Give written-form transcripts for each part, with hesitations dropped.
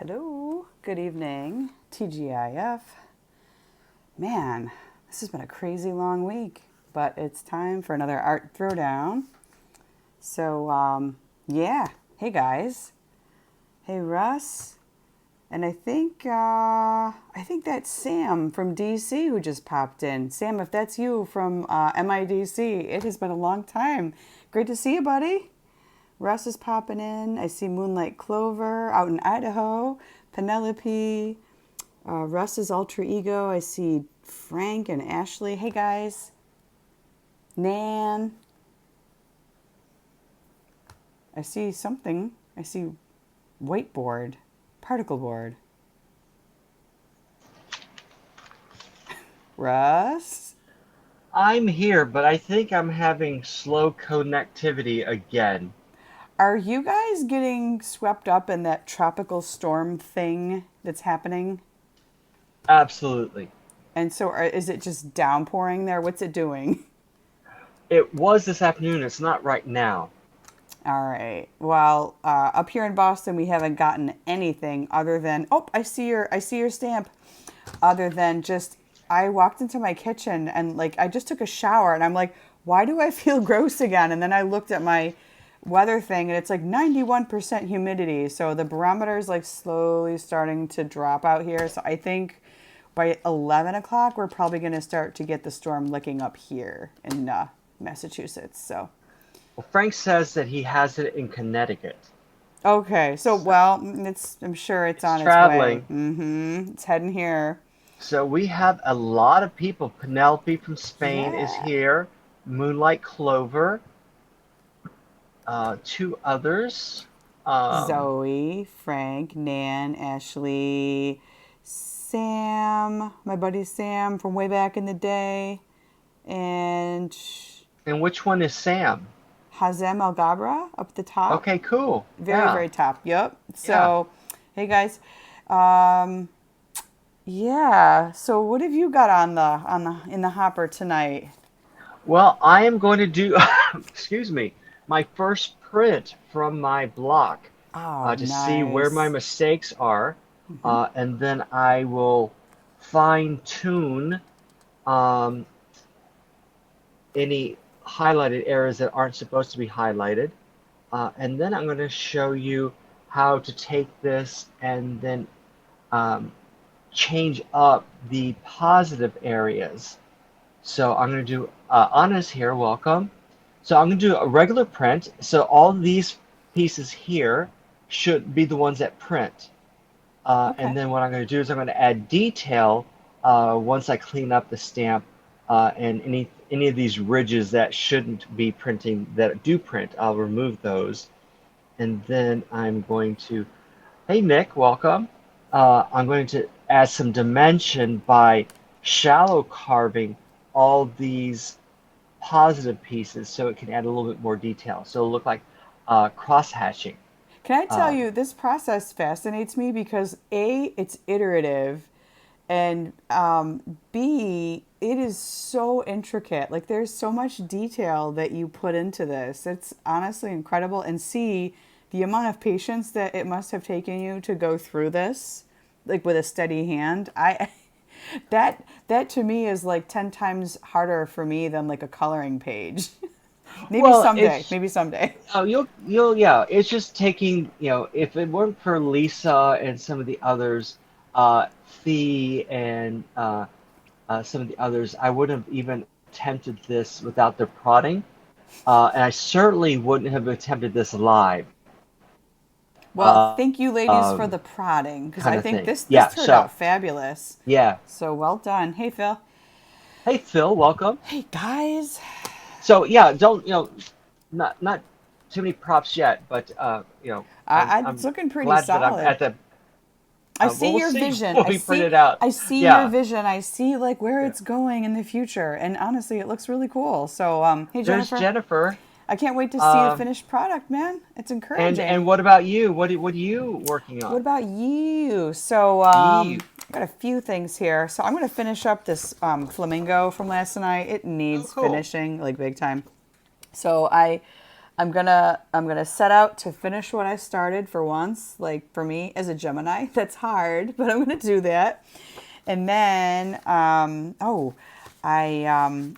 Hello, good evening, TGIF. Man, this has been a crazy long week, but it's time for another art throwdown. So, yeah, hey guys, hey Russ, and I think that's Sam from DC who just popped in. Sam, if that's you from MIDC, it has been a long time. Great to see you, buddy. Russ is popping in. I see Moonlight Clover out in Idaho. Penelope. Russ's alter ego. I see Frank and Ashley. Hey guys. Nan. I see something. I see whiteboard. Particle board. Russ? I'm here, but I think I'm having slow connectivity again. Are you guys getting swept up in that tropical storm thing that's happening? Absolutely. And so is it just downpouring there? What's it doing? It was this afternoon, it's not right now. All right. Well, up here in Boston, we haven't gotten anything other than I see your stamp. Other than just I walked into my kitchen and like I just took a shower and I'm like, why do I feel gross again? And then I looked at my weather thing and it's like 91% humidity. So the barometer is like slowly starting to drop out here. So I think by 11 o'clock, we're probably going to start to get the storm licking up here in Massachusetts. So. Well, Frank says that he has it in Connecticut. Okay, so So well, I'm sure it's it's on its way. traveling. It's heading here. So we have a lot of people. Penelope from Spain is Yeah. here. Moonlight Clover. Two others. Um, Zoe, Frank, Nan, Ashley, Sam, my buddy Sam from way back in the day, and and which one is Sam? Hazem El Gabra up at the top. Okay, cool. Very, Yeah, very top. Yep. yeah. So, hey guys. Um, yeah. So what have you got on the in the hopper tonight? Well, I am going to do, excuse me, my first print from my block Oh, to see where my nice. mistakes are, and then I will fine tune um, any highlighted areas that aren't supposed to be highlighted. And then I'm going to show you how to take this and then um, change up the positive areas. So I'm going to do Anna's here, welcome. So I'm going to do a regular print. So all these pieces here should be the ones that print. And Okay. then what I'm going to do is I'm going to add detail once I clean up the stamp and any of these ridges that shouldn't be printing that do print, I'll remove those. And then I'm going to, hey Nick, welcome. I'm going to add some dimension by shallow carving all these positive pieces so it can add a little bit more detail. So it'll look like cross hatching. Can I tell Uh, you, this process fascinates me because A, it's iterative, and B, it is so intricate. Like, there's so much detail that you put into this. It's honestly incredible. And C, the amount of patience that it must have taken you to go through this, like with a steady hand. That to me is like 10 times harder for me than like a coloring page. Maybe well, someday. it's Maybe someday. you'll yeah. It's just taking if it weren't for Lisa and some of the others, Fee and some of the others, I wouldn't have even attempted this without their prodding, and I certainly wouldn't have attempted this live, Well, um, thank you ladies for the prodding because kind I of think thing. this Yeah. turned So out fabulous. yeah. So well done. Hey Phil. Hey Phil, welcome. Hey guys. So yeah, don't not too many props yet, but It's I'm looking pretty glad that I'm solid. at the. I Well, see we'll your see vision. when we print it out. I see your Yeah, vision. I see like where yeah. it's going in the future. And honestly, it looks really cool. So hey There's Jennifer, Jennifer. I can't wait to see the Um, finished product, man. It's encouraging. and what about you? What are you working What on? about you? So, You. I got a few things here. So, I'm going to finish up this flamingo from last night. It Oh, needs cool. finishing, like big time. So, I I'm gonna set out to finish what I started for once. Like for me as a Gemini, that's hard, but I'm gonna do that. And then I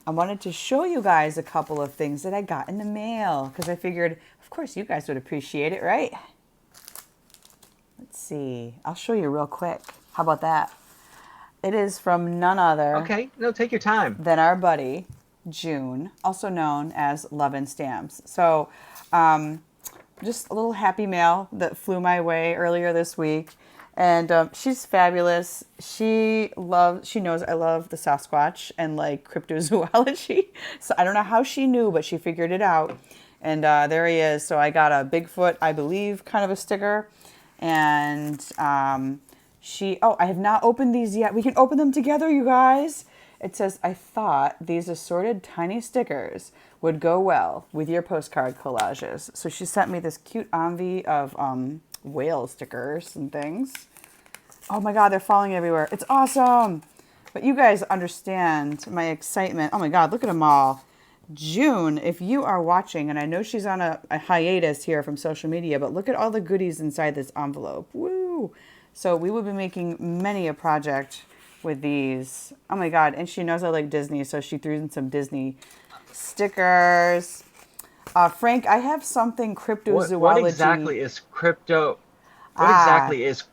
wanted to show you guys a couple of things that I got in the mail because I figured, of course, you guys would appreciate it, right? Let's see. I'll show you real quick. How about that? It is from none other Okay, no, take your time. than our buddy June, also known as Love and Stamps. So, um, just a little happy mail that flew my way earlier this week, and she's fabulous. She knows I love the Sasquatch and like cryptozoology. So I don't know how she knew, but she figured it out. And there he is. So I got a Bigfoot, I believe, kind of a sticker, and I have not opened these yet. We can open them together, you guys. It says, I thought these assorted tiny stickers would go well with your postcard collages. So she sent me this cute envy of whale stickers and things. Oh my God, they're falling everywhere. It's awesome. But you guys understand my excitement. Oh my God, look at them all. June, if you are watching, and I know she's on a hiatus here from social media, but look at all the goodies inside this envelope. Woo! So we will be making many a project with these. Oh my God, and she knows I like Disney, so she threw in some Disney stickers. Frank, I have something cryptozoology. What exactly is crypto? What Ah, exactly is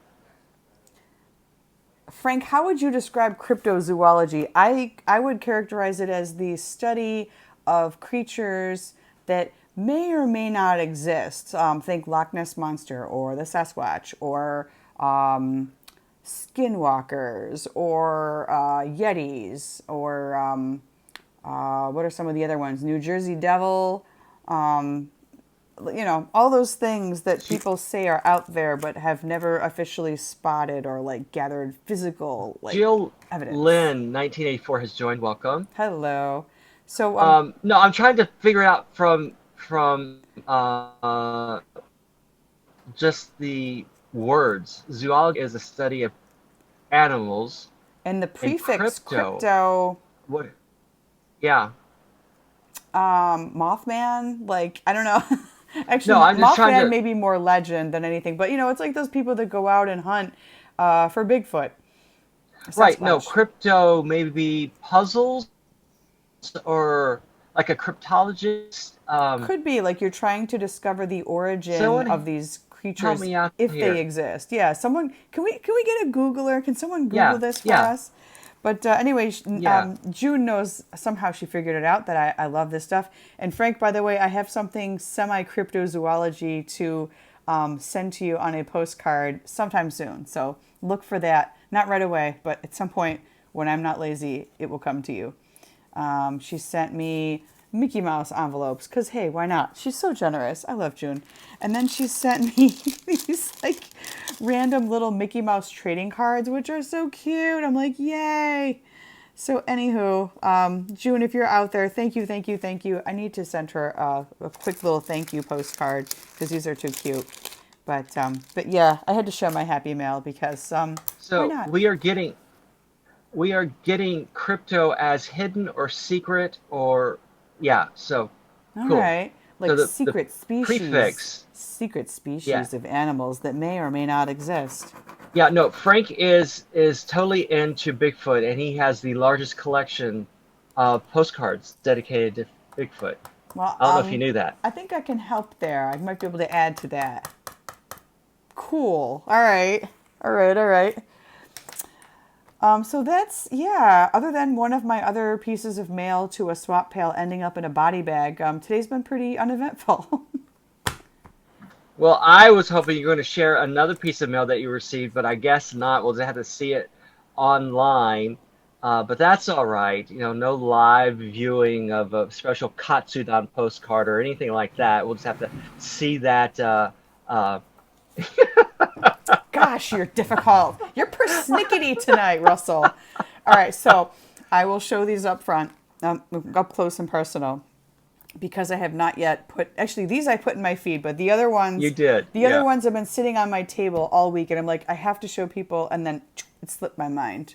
Frank, how would you describe cryptozoology? I would characterize it as the study of creatures that may or may not exist. Think Loch Ness Monster or the Sasquatch or skinwalkers or yetis or what are some of the other ones? New Jersey Devil. All those things that people say are out there but have never officially spotted or like gathered physical like Jill evidence. Lynn, 1984, has joined. Welcome. Hello. So No, I'm trying to figure out from just the words. Zoology is a study of animals, and the and prefix crypto. crypto What? Yeah. Mothman, like I don't know. Actually, No, I'm just trying Mothman to. may be more legend than anything, but it's like those people that go out and hunt for Bigfoot, Right. No, Sasquatch. crypto maybe puzzles or like a cryptologist. Could be like you're trying to discover the origin of Someone these help creatures me out if they here. exist. Yeah, someone can we get a Googler? Can someone Google Yeah. this for Yeah. us? But anyway, Yeah. June knows somehow she figured it out that I love this stuff. And Frank, by the way, I have something semi cryptozoology to send to you on a postcard sometime soon. So look for that. Not right away, but at some point when I'm not lazy, it will come to you. She sent me Mickey Mouse envelopes because, hey, why not? She's so generous. I love June. And then she sent me these like random little Mickey Mouse trading cards, which are so cute. I'm like, yay. So, anywho, June, if you're out there, thank you, thank you, thank you. I need to send her a quick little thank you postcard because these are too cute. But yeah, I had to show my happy mail because why So not? we are getting crypto as hidden or secret or yeah. So All cool. right. So Like the prefix. secret Yeah. species of animals that may or may not exist. Yeah, no, Frank is totally into Bigfoot, and he has the largest collection of postcards dedicated to Bigfoot. Well, I don't know if you knew that. I think I can help there. I might be able to add to that. Cool. All right. All right. All right. So that's, yeah, other than one of my other pieces of mail to a swap pail ending up in a body bag, today's been pretty uneventful. Well, I was hoping you were going to share another piece of mail that you received, but I guess not. We'll just have to see it online. But that's all right. No live viewing of a special Katsudan postcard or anything like that. We'll just have to see that. Uh, Gosh, you're difficult. You're persnickety tonight, Russell. All right, so I will show these up front, up close and personal, because I have not yet put. Actually, these I put in my feed, but you did, the other yeah. ones have been sitting on my table all week, and I'm like, I have to show people, and then it slipped my mind.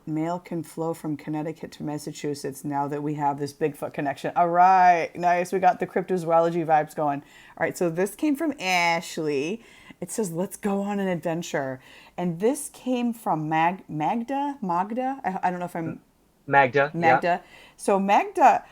mail can flow from Connecticut to Massachusetts now that we have this Bigfoot connection. All right, nice. We got the cryptozoology vibes going. All right, so this came from Ashley. It says, let's go on an adventure. And this came from Magda. I don't know if I'm Magda, yeah. Magda. So Magda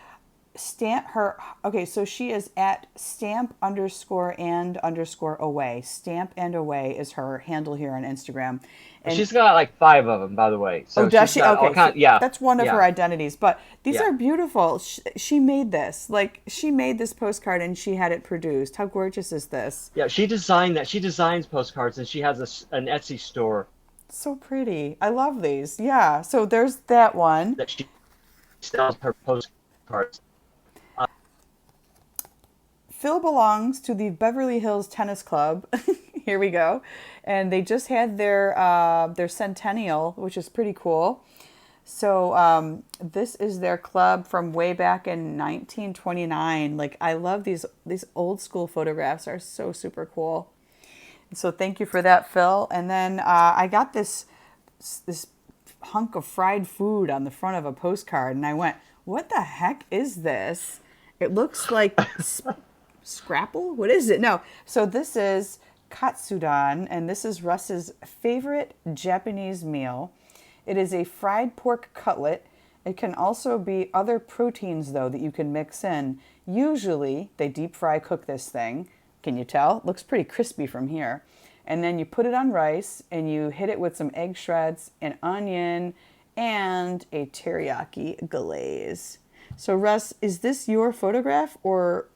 stamp her. Okay, so she is at stamp underscore and underscore away. Stamp and away is her handle here on Instagram. And She's got like 5 of them, by the way. oh, So does she's she? got all Okay, so kind. Yeah, that's one of her yeah, identities. But these yeah. are beautiful. She made this. Like, she made this postcard and she had it produced. How gorgeous is this? Yeah, she designed that. She designs postcards, and she has an Etsy store So pretty. I love these. Yeah. So there's that one. that she sells her postcards. Phil belongs to the Beverly Hills Tennis Club. Here we go, and they just had their centennial, which is pretty cool. So this is their club from way back in 1929. Like, I love these old school photographs, are so super cool. So thank you for that, Phil. And then I got this hunk of fried food on the front of a postcard, and I went, "What the heck is this?" It looks like scrapple. What is it? No. So this is katsudon, and this is Russ's favorite Japanese meal. It is a fried pork cutlet. It can also be other proteins, though, that you can mix in. Usually, they deep fry cook this thing. Can you tell? It looks pretty crispy from here. And then you put it on rice, and you hit it with some egg shreds, an onion, and a teriyaki glaze. So, Russ, is this your photograph, or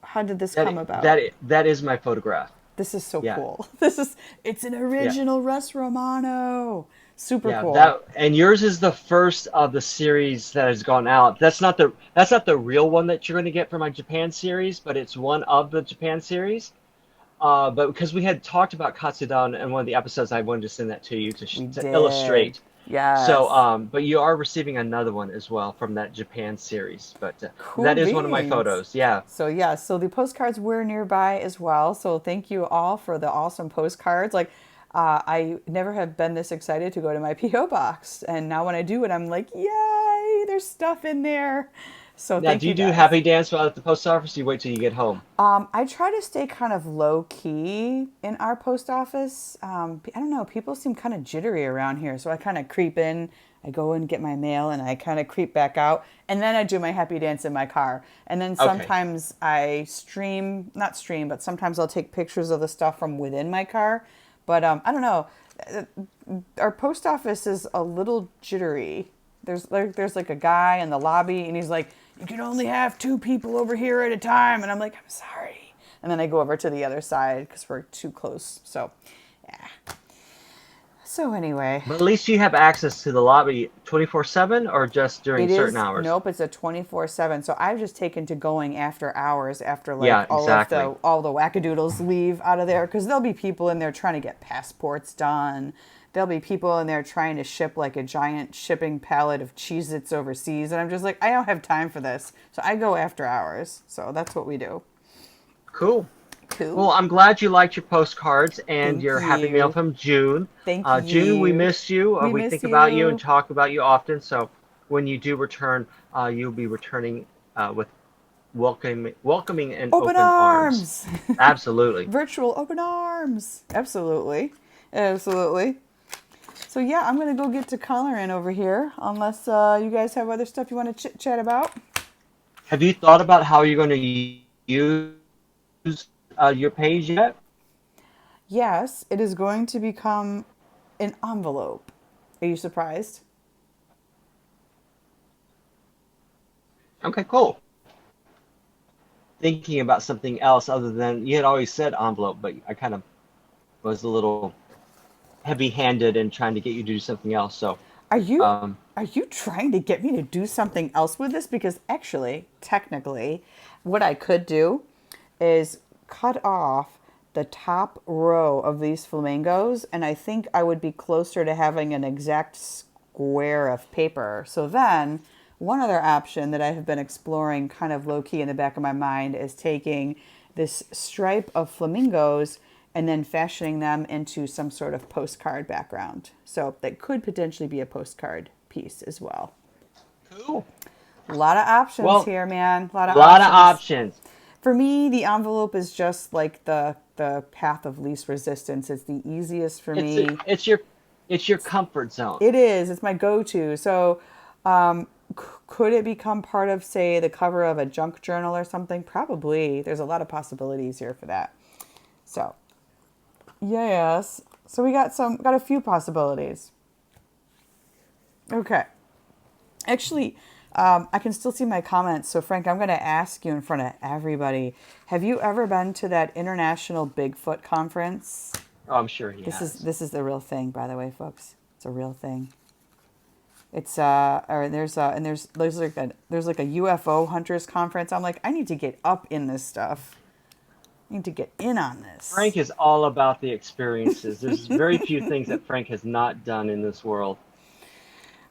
how did this come about? That is my photograph. This is so Yeah, cool. It's an yeah, original Russ Romano. Super yeah. cool. And yours is the first of the series that has gone out. That's not the real one that you're going to get for my Japan series, but it's one of the Japan series. But because we had talked about Katsudon in one of the episodes, I wanted to send that to you We to did. illustrate. So, Yes. but you are receiving another one as well from that Japan series. But Cool that is one of my beans. photos. Yeah. So yeah, so the postcards were nearby as well. So thank you all for the awesome postcards. Like, I never have been this excited to go to my PO box, and now when I do it, I'm like, yay! There's stuff in there. So Now, thank do you you do guys. Happy Dance while at the post office? Or you wait till you get home. I try to stay kind of low key in our post office. I don't know, people seem kind of jittery around here, so I kind of creep in. I go and get my mail, and I kind of creep back out, and then I do my happy dance in my car. And then Okay. sometimes I stream, not stream, but sometimes I'll take pictures of the stuff from within my car. But I don't know. Our post office is a little jittery. There's like a guy in the lobby, and he's like, "You can only have 2 people over here at a time," and I'm like, "I'm sorry." And then I go over to the other side because we're too close. So, yeah. So anyway, But at least you have access to the lobby 24/7 or just during it certain is, hours. nope, it's a 24/7. So I've just taken to going after hours, after like Yeah, exactly. all the wackadoodles leave out of there, because there'll be people in there trying to get passports done. There'll be people in there trying to ship like a giant shipping pallet of Cheez-Its overseas, and I'm just like, I don't have time for this. So I go after hours. So that's what we do. Cool. Well, Cool. I'm glad you liked your postcards and Thank your happy mail you. from June. Thank June, we you. miss you. We We miss think about you and you. talk about you often. So when you do return, you'll be returning with welcoming and Open open arms. arms. Absolutely. Virtual open arms. Absolutely. Absolutely. So yeah, I'm gonna go get to coloring over here. Unless you guys have other stuff you want to chit chat about. Have you thought about how you're going to use your page yet? Yes, it is going to become an envelope. Are you surprised? Okay, cool. Thinking about something else other than you had always said envelope, but I kind of was a little heavy-handed in trying to get you to do something else. So, Are you um, are you trying to get me to do something else with this? Because actually, technically, what I could do is cut off the top row of these flamingos, and I think I would be closer to having an exact square of paper. So then, one other option that I have been exploring kind of low key in the back of my mind is taking this stripe of flamingos and then fashioning them into some sort of postcard background. So that could potentially be a postcard piece as well. Cool. A lot of options Well, here, man. A lot a of lot of options. options. For me, the envelope is just like the path of least resistance. It's the easiest for It's me. it's your comfort zone. It is. It's my go-to. So, could it become part of, say, the cover of a junk journal or something? Probably. There's a lot of possibilities here for that. So, yes. So we got a few possibilities. Okay. Actually, I can still see my comments. So, Frank, I'm going to ask you in front of everybody. Have you ever been to that International Bigfoot Conference? Oh, I'm sure he This is has. this is the real thing, by the way, folks. It's a real thing. It's or there's like a UFO hunters conference. I'm like, I need to get up in this stuff. I need to get in on Frank this. is all about the experiences. There's very few things that Frank has not done in this world.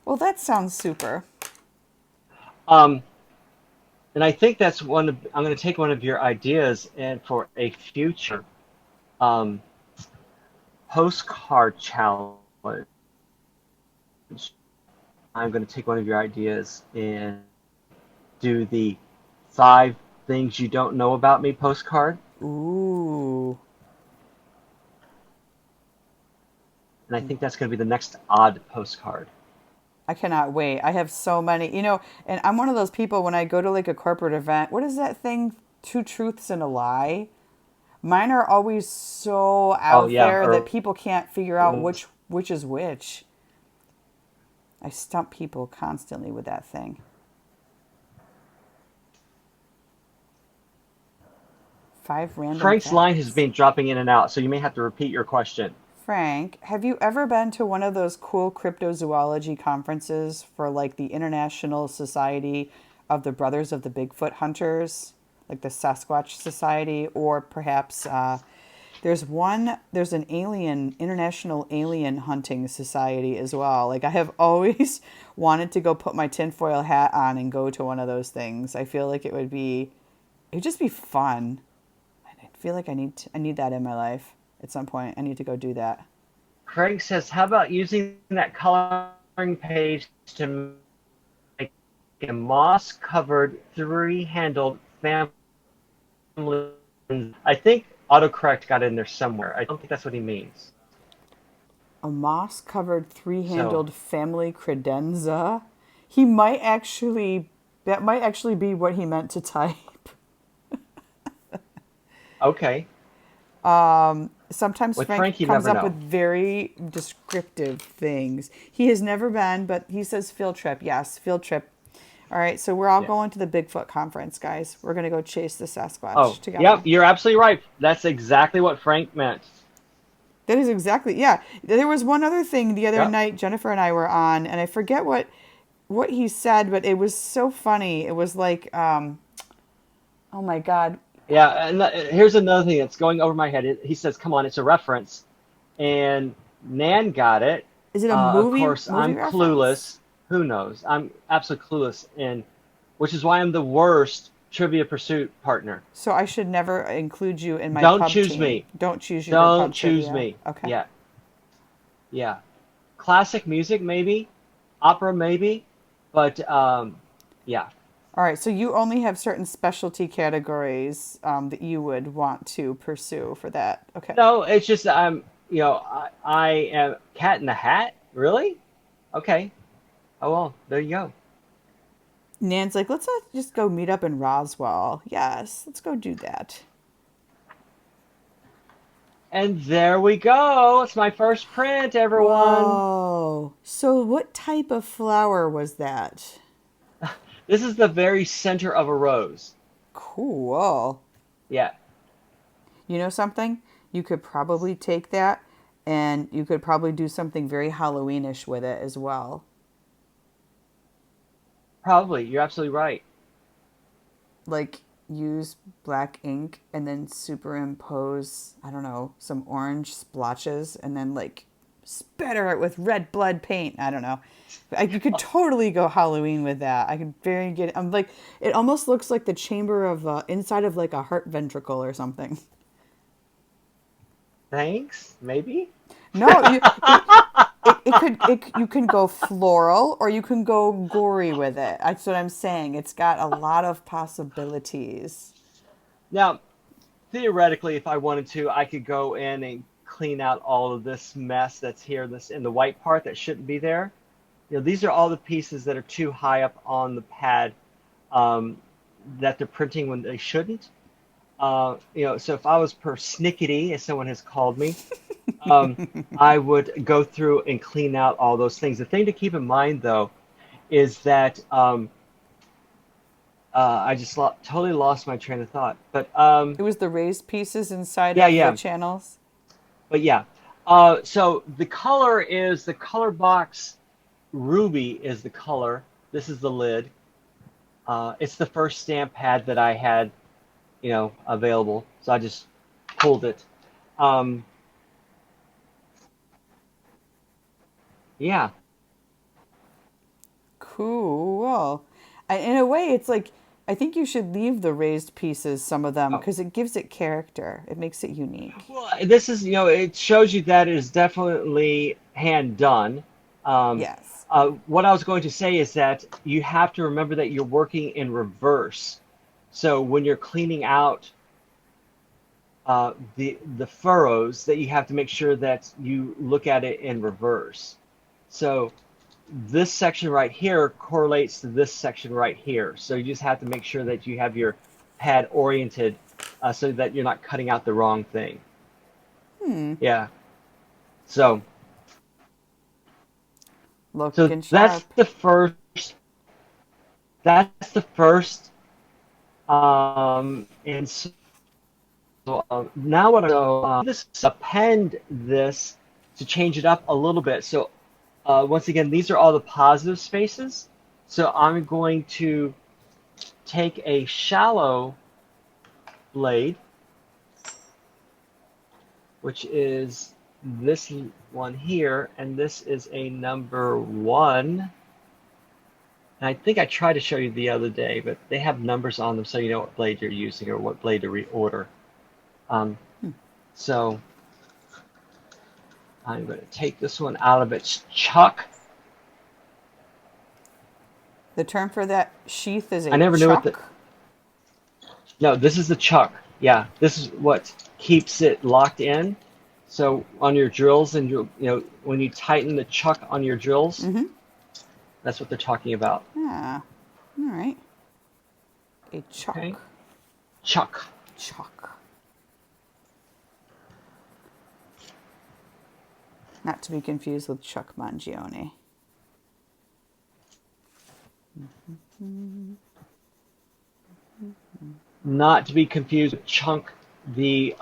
Well, that sounds super. Um, and I think that's one of, I'm going to take one of your ideas and for a future um, postcard challenge. I'm going to take one of your ideas and do the 5 things you don't know about me postcard. Ooh. And I think that's going to be the next odd postcard. I cannot wait. I have so many, and I'm one of those people when I go to like a corporate event. What is that thing? Two truths and a lie. Mine are always so Oh out yeah, there that or people can't figure out which is which. I stump people constantly with that thing. 5 random Frank's line has facts. been dropping in and out, so you may have to repeat your question. Frank, have you ever been to one of those cool cryptozoology conferences for like the International Society of the Brothers of the Bigfoot Hunters, like the Sasquatch Society, or perhaps there's an international alien hunting society as well. Like I have always wanted to go put my tinfoil hat on and go to one of those things. I feel like it'd just be fun. I feel like I need that in my life at some point. I need to go do that. Frank says, how about using that coloring page to make a moss-covered, three-handled family? I think autocorrect got in there somewhere. I don't think that's what he means. A moss-covered So, three-handled family credenza. He might actually that might actually be what he meant to type. okay. Sometimes With Frank Frank, you comes never up with know. very descriptive things. He has never been, but he says field trip. Yes, field trip. All right, so we're all Yeah. going to the Bigfoot conference, guys. We're going to go chase the Oh, Sasquatch yep, together. you're absolutely right. That's exactly what Frank meant. That is exactly, yeah. There was one other thing the other Yep. night Jennifer and I were on, and I forget what he said, but it was so funny. It was like, oh my God, Yeah, and here's another thing that's going over my head. He says, "Come on, it's a reference," and Nan got it. is it a Of movie course, movie I'm reference? clueless. Who knows? I'm absolutely clueless, and which is why I'm the worst Trivia Pursuit partner. So I should never include you in my Don't pub choose team. me. Don't choose you for Don't pub choose trivia. me. Okay. Yeah, yeah. Classic music, maybe. Opera, maybe. But yeah. All right. So you only have certain specialty categories that you would want to pursue for that. Okay. No, it's just I am Cat in the Hat. Really? Okay. Oh well, there you go. Nan's like, let's not just go meet up in Roswell. Yes, let's go do that. And there we go. It's my first print, everyone. Whoa. So what type of flower was that? This is the very center of a rose. Cool. Yeah, You know something? You could probably take that and you could probably do something very Halloweenish with it as well. probably. You're absolutely right. Like use black ink and then superimpose, I don't know, some orange splotches and then like spatter it with red blood paint. I don't know. You could totally go Halloween with that. I could very get. I'm like, it almost looks like the chamber of inside of like a heart ventricle or something. Thanks, maybe. No, you can go floral or you can go gory with it. That's what I'm saying. It's got a lot of possibilities. Now, theoretically, if I wanted to, I could go in and clean out all of this mess that's here, this in the white part that shouldn't be there. These are all the pieces that are too high up on the pad, um, that they're printing when they shouldn't. So if I was persnickety, as someone has called me, um, I would go through and clean out all those things. The thing to keep in mind, though, is that I just totally lost my train of thought. But It was the raised pieces inside yeah, of the yeah, channels. but yeah. So the color is the color box. Ruby is the color. This is the lid. It's the first stamp pad that I had, available. So I just pulled it. Um, yeah, Cool. In a way, it's like I think you should leave the raised pieces, some of them, oh. because it gives it character. It makes it unique. Well, this is, it shows you that it is definitely hand done. Um, Yes. what I was going to say is that you have to remember that you're working in reverse. So when you're cleaning out the furrows, that you have to make sure that you look at it in reverse. So this section right here correlates to this section right here. So you just have to make sure that you have your pad oriented, so that you're not cutting out the wrong thing. Yeah. So so Looking that's sharp. the first. That's the first. And so now what I so this append this to change it up a little bit. So once again, these are all the positive spaces. So I'm going to take a shallow blade, which is this one here, and this is a number 1. And I think I tried to show you the other day, but they have numbers on them so you know what blade you're using or what blade to reorder. Um, so I'm going to take this one out of its chuck. The term for that sheath is I a never knew what the. chuck. No, this is the chuck. Yeah, this is what keeps it locked in. So on your drills, and when you tighten the chuck on your drills, that's what they're talking about. Yeah. All right. A Okay, chuck. chuck. Chuck. Not to be confused with Chuck Mangione. Not to be confused with Chunk the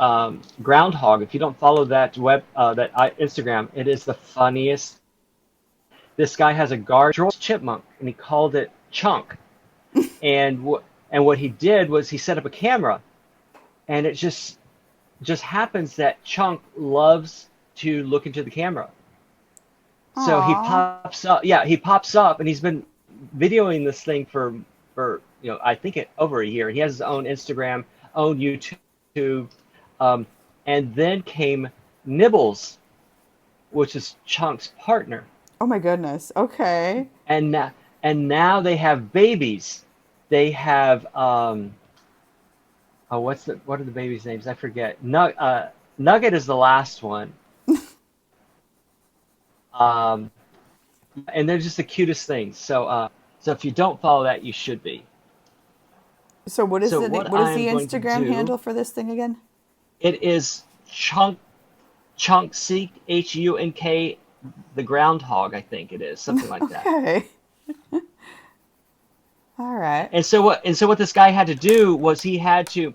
groundhog. If you don't follow that Instagram, it is the funniest. This guy has a garden chipmunk, and he called it Chunk. And what he did was he set up a camera, and it just happens that Chunk loves to look into the camera. So he Aw. pops up. Yeah, he pops up, and he's been videoing this thing for I think over a year. He has his own Instagram, own YouTube, and then came Nibbles, which is Chunk's partner, Oh my goodness. Okay. and now they have babies. They have oh, what are the babies' names? I forget. Nugget is the last one. Um, and they're just the cutest things. So if you don't follow that, you should be. So So what what is I the am going to Instagram do, handle for this thing again? it is Chunk Seek Hunk, the groundhog, I think it is something like that. Okay. All right. And so what this guy had to do was he had to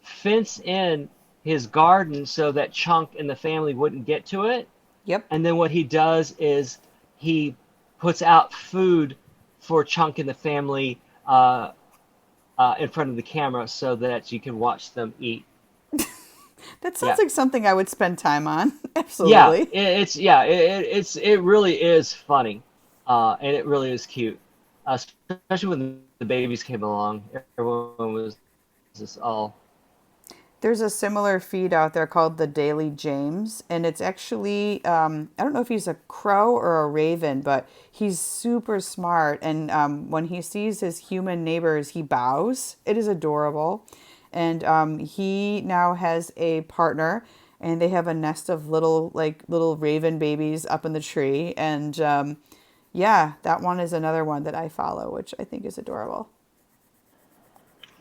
fence in his garden so that Chunk and the family wouldn't get to it. Yep. And then what he does is he puts out food for Chunk and the family, in front of the camera so that you can watch them eat. That sounds Yeah, like something I would spend time on. yeah, Absolutely. it really is funny, and it really is cute, especially when the babies came along. Everyone was just all. There's a similar feed out there called the Daily James, and it's actually, I don't know if he's a crow or a raven, but he's super smart. And when he sees his human neighbors, he bows. It is adorable. And he now has a partner, and they have a nest of little raven babies up in the tree. And yeah, that one is another one that I follow, which I think is adorable.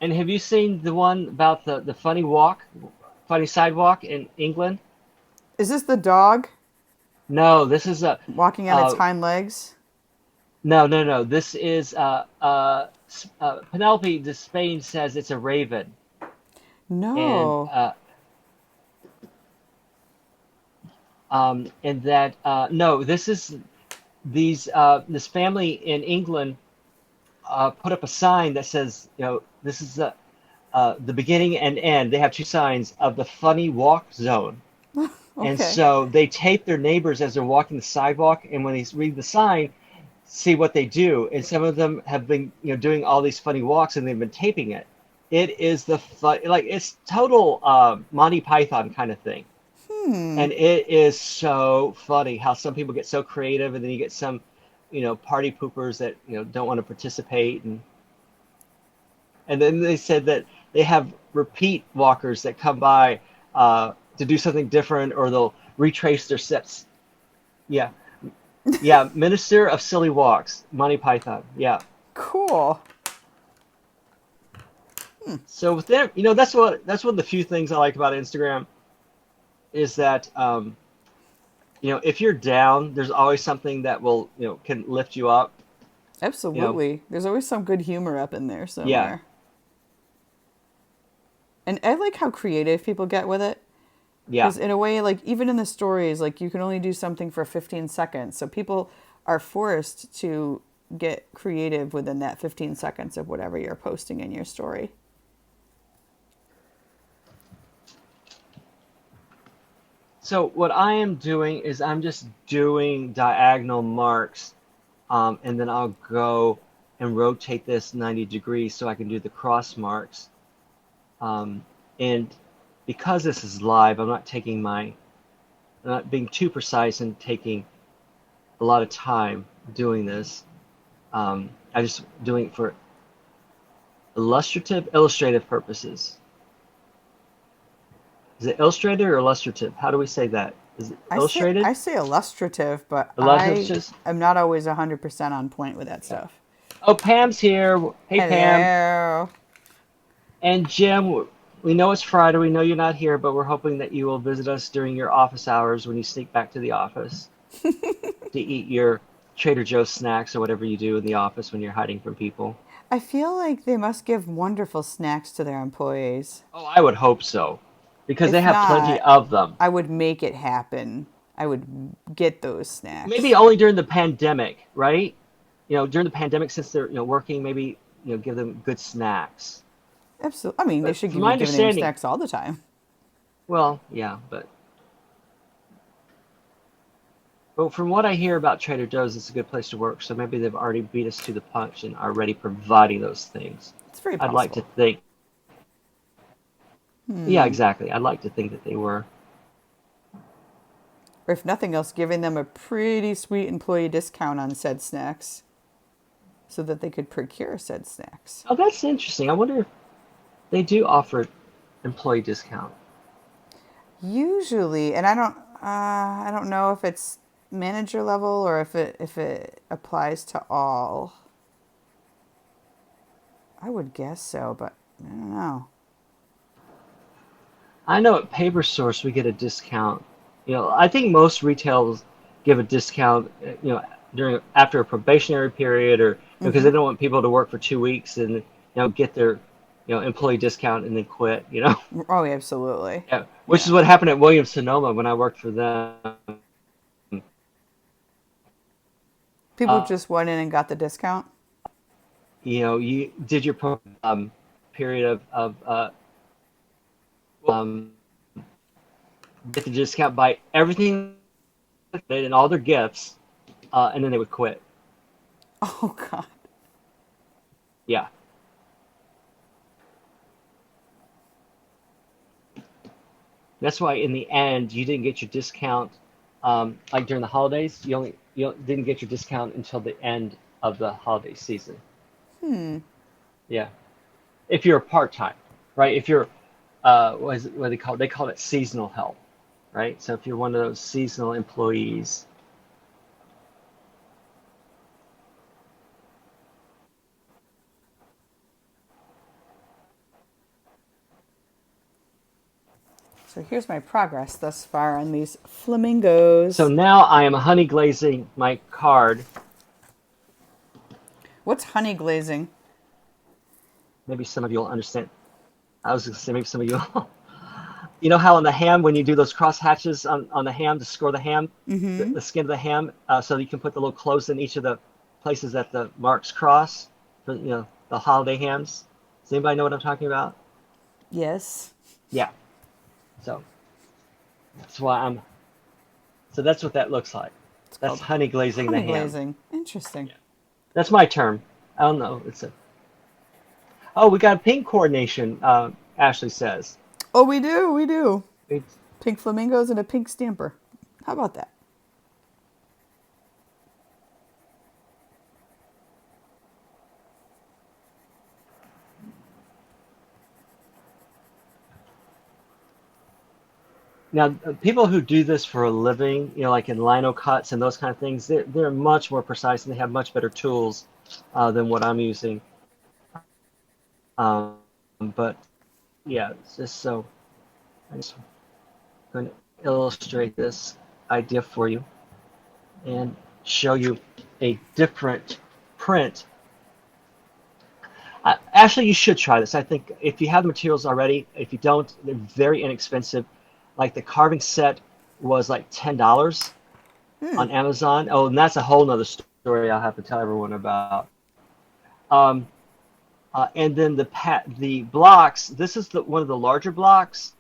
And have you seen the one about the funny walk, funny sidewalk in England? Is this the dog No, this is a walking on its uh, hind legs? no. This is Penelope de Spain says it's a raven, and No. that no, this is these this family in England put up a sign that says, this is the beginning and end. They have two signs of the funny walk zone. And Okay. so they tape their neighbors as they're walking the sidewalk, and when they read the sign, see what they do. And some of them have been, doing all these funny walks, and they've been taping it. It is the fun, like it's total Monty Python kind of thing, and it is so funny how some people get so creative, and then you get some, party poopers that don't want to participate, and then they said that they have repeat walkers that come by to do something different, or they'll retrace their steps. Yeah, yeah. Minister of Silly Walks, Monty Python. Yeah. Cool. So with them, that's one of the few things I like about Instagram is that if you're down, there's always something that will can lift you up. You know, Absolutely. There's always some good humor up in there yeah, somewhere. And I like how creative people get with it. yeah. Because in a way, like even in the stories, like you can only do something for 15 seconds. So people are forced to get creative within that 15 seconds of whatever you're posting in your story. So what I am doing is I'm just doing diagonal marks, and then I'll go and rotate this 90 degrees so I can do the cross marks. And because this is live, I'm not being too precise and taking a lot of time doing this. I'm just doing it for illustrative purposes. Is it illustrated or illustrative? How do we say that? Is it I say illustrated? I say illustrative, but I Illustrative? am not always 100% on point with that Yeah. stuff. Oh, Pam's here. Hey, Pam. Hello. And Jim, we know it's Friday. We know you're not here, but we're hoping that you will visit us during your office hours when you sneak back to the office to eat your Trader Joe's snacks or whatever you do in the office when you're hiding from people. I feel like they must give wonderful snacks to their employees. Oh, I would hope so, because they If have plenty not, of them. I would make it happen. I would get those Maybe snacks. only during the pandemic, right? During the pandemic, since they're working, maybe give them good snacks. Absolutely. I mean, they But should from be my giving them understanding, snacks all the time. well, yeah, but from what I hear about Trader Joe's, it's a good place to work. So maybe they've already beat us to the punch and are already providing those things. It's very I'd like to possible. think. Yeah, exactly. I'd like to think that they were. Or if nothing else, giving them a pretty sweet employee discount on said snacks so that they could procure said snacks. Oh, that's interesting. I wonder if they do offer employee discount. Usually, and I don't know if it's manager level or if it applies to all. I would guess so, but I don't know. I know at Paper Source we get a discount. I think most retailers give a discount, during after a probationary period, or because they don't want people to work for 2 weeks and get their employee discount and then quit. Oh, yeah, absolutely. Yeah, which is Yeah. what happened at Williams Sonoma when I worked for them. People Uh, just went in and got the discount. you did your period of um, get the discount, buy everything and all their gifts, and then they would quit. Oh God. Yeah. That's why in the end you didn't get your discount. Like during the holidays, didn't get your discount until the end of the holiday season. Yeah, if you're a part time, right? If you're what do they call it? They call it seasonal help, right? So if you're one of those seasonal employees. So here's my progress thus far on these So flamingos. now I am honey glazing my card. What's honey glazing? Maybe some of you will understand. I was going to say maybe some of you. You know how on the ham, when you do those cross hatches on the ham to score the ham, the skin of the ham, so that you can put the little clothes in each of the places that the marks cross for the holiday hams. Does anybody know what I'm talking about? Yes. Yeah. So that's why I'm. So that's what that looks like. It's That's called honey glazing the honey ham. glazing. Interesting. Yeah. That's my term. I don't know. It's a. Oh, we got a pink coordination. Ashley says. Oh, we do. We do. It's, Pink flamingos and a pink stamper. How about that? Now, people who do this for a living, like in lino cuts and those kind of things, they're much more precise and they have much better tools than what I'm using. But yeah, it's just so I'm just going to illustrate this idea for you and show you a different print. Actually, you should try this. I think if you have the materials already, if you don't, they're very inexpensive. Like the carving set was like $10 on Amazon. Oh, and that's a whole nother story I'll have to tell everyone about. Um, and then the blocks. This is one of the larger blocks.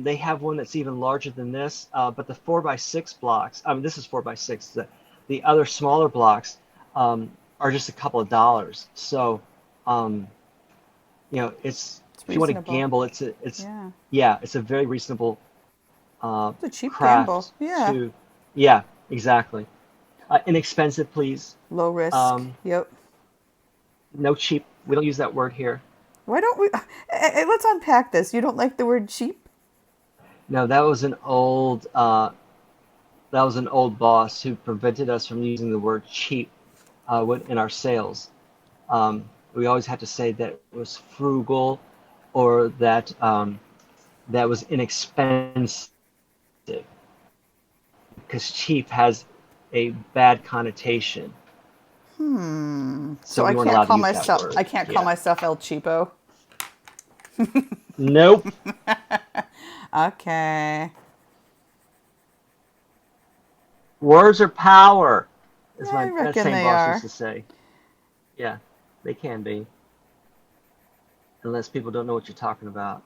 They have one that's even larger than this. But the 4x6 blocks. I mean, this is 4x6. The other smaller blocks are just a couple of dollars. So, um, it's It's if you want to reasonable. gamble, it's Yeah. yeah, it's a very reasonable It's a cheap gamble. craft Yeah. to, yeah, exactly. Inexpensive, please. Low risk. Um, Yep. no cheap. We don't use that word here. Why don't we? Let's unpack this. You don't like the word cheap? No, that was an old boss who prevented us from using the word cheap in our sales. We always had to say that it was frugal or that was inexpensive because cheap has a bad connotation. So So we I weren't can't allowed to call use that myself. word. I can't call Yeah. myself El Cheapo. Nope. Okay. Words are power, as I that reckon same they boss used are. to say. Yeah, they can be, unless people don't know what you're talking about.